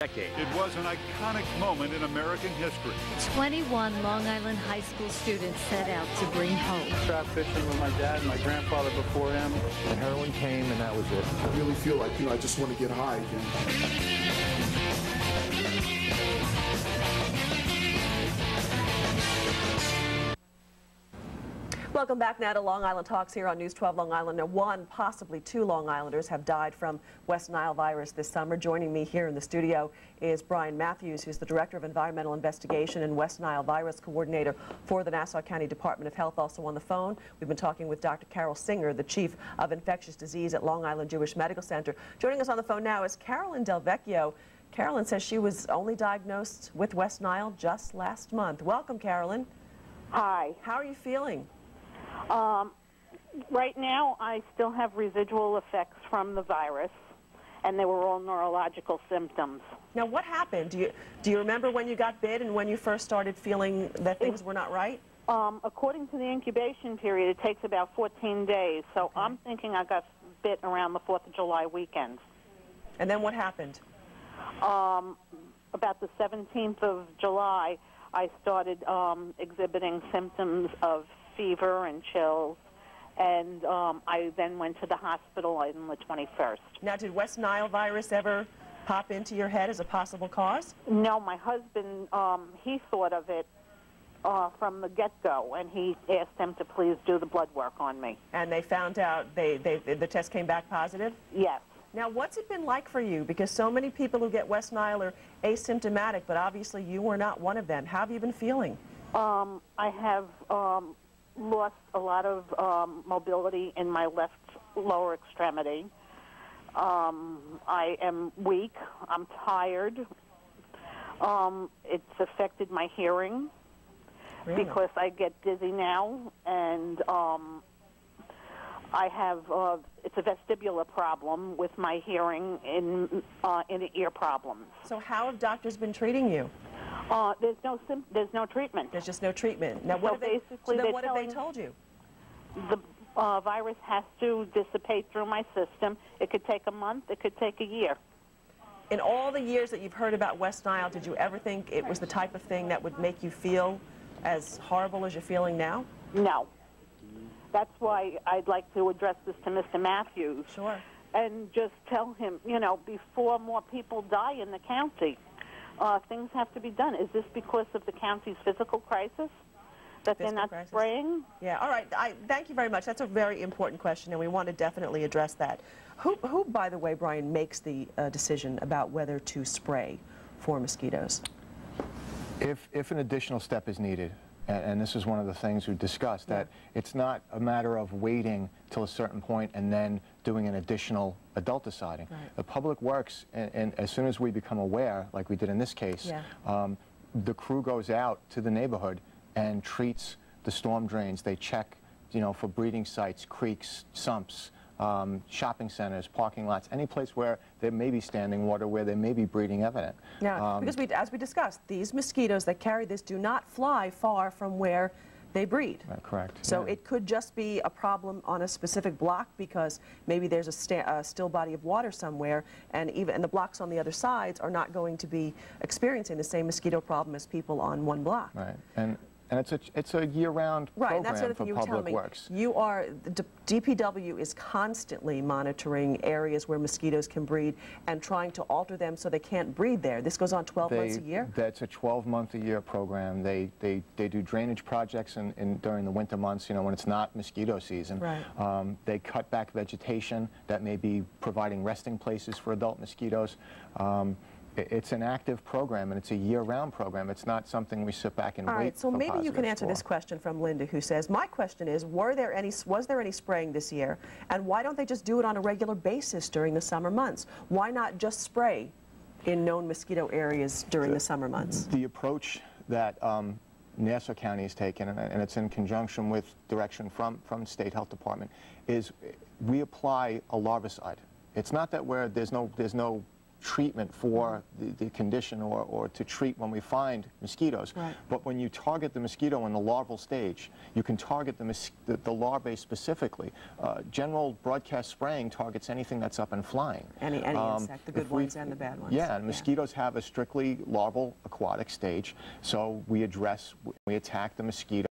decade. It was an iconic moment in American history. 21 Long Island high school students set out to bring hope. Trout fishing with my dad and my grandfather before him. The heroin came and that was it. I really feel like, I just want to get high again. Welcome back now to Long Island Talks here on News 12 Long Island. Now, one, possibly two Long Islanders have died from West Nile virus this summer. Joining me here in the studio is Brian Matthews, who's the Director of Environmental Investigation and West Nile Virus Coordinator for the Nassau County Department of Health. Also on the phone, we've been talking with Dr. Carol Singer, the Chief of Infectious Disease at Long Island Jewish Medical Center. Joining us on the phone now is Carolyn Del Vecchio. Carolyn says she was only diagnosed with West Nile just last month. Welcome, Carolyn. Hi. How are you feeling? Right now, I still have residual effects from the virus, and they were all neurological symptoms. Now, what happened? Do you remember when you got bit and when you first started feeling that things were not right? According to the incubation period, it takes about 14 days, so okay. I'm thinking I got bit around the 4th of July weekend. And then what happened? About the 17th of July, I started exhibiting symptoms of fever and chills, and I then went to the hospital on the 21st. Now, did West Nile virus ever pop into your head as a possible cause? No, my husband, he thought of it from the get-go, and he asked them to please do the blood work on me. And they found out, the test came back positive? Yes. Now, what's it been like for you? Because so many people who get West Nile are asymptomatic, but obviously you were not one of them. How have you been feeling? I have lost a lot of mobility in my left lower extremity. I am weak. I'm tired. It's affected my hearing. Really? Because I get dizzy now, and I have it's a vestibular problem with my hearing in the ear problems. So how have doctors been treating you? There's no treatment. There's just no treatment. Now, what have they told you? The virus has to dissipate through my system. It could take a month. It could take a year. In all the years that you've heard about West Nile, did you ever think it was the type of thing that would make you feel as horrible as you're feeling now? No. That's why I'd like to address this to Mr. Matthews. Sure. And just tell him, before more people die in the county, things have to be done. Is this because of the county's physical crisis that they're not spraying? Yeah, all right. Thank you very much. That's a very important question, and we want to definitely address that. Who by the way, Brian, makes the decision about whether to spray for mosquitoes? If an additional step is needed, and this is one of the things we discussed, that it's not a matter of waiting till a certain point and then doing an additional adulticiding. Right. The public works, and as soon as we become aware, like we did in this case, the crew goes out to the neighborhood and treats the storm drains. They check, for breeding sites, creeks, sumps, shopping centers, parking lots, any place where there may be standing water, where there may be breeding evident. Yeah, because as we discussed, these mosquitoes that carry this do not fly far from where they breed. Correct. So it could just be a problem on a specific block because maybe there's a still body of water somewhere, and the blocks on the other sides are not going to be experiencing the same mosquito problem as people on one block. Right. And it's a year-round program that's the other thing for Public Works. The DPW is constantly monitoring areas where mosquitoes can breed and trying to alter them so they can't breed there. This goes on 12 months a year? That's a 12-month-a-year program. They do drainage projects during the winter months, when it's not mosquito season. Right. They cut back vegetation that may be providing resting places for adult mosquitoes. It's an active program, and it's a year-round program. It's not something we sit back and wait for. All right, so maybe you can answer this question from Linda, who says, my question is, was there any spraying this year, and why don't they just do it on a regular basis during the summer months? Why not just spray in known mosquito areas during the summer months? The approach that Nassau County has taken, and it's in conjunction with direction from the State Health Department, is we apply a larvicide. It's not that there's no treatment for the condition or to treat when we find mosquitoes. Right. But when you target the mosquito in the larval stage, you can target the larvae specifically. General broadcast spraying targets anything that's up and flying. Any insect, the good ones and the bad ones. Yeah, and mosquitoes have a strictly larval aquatic stage, so we attack the mosquito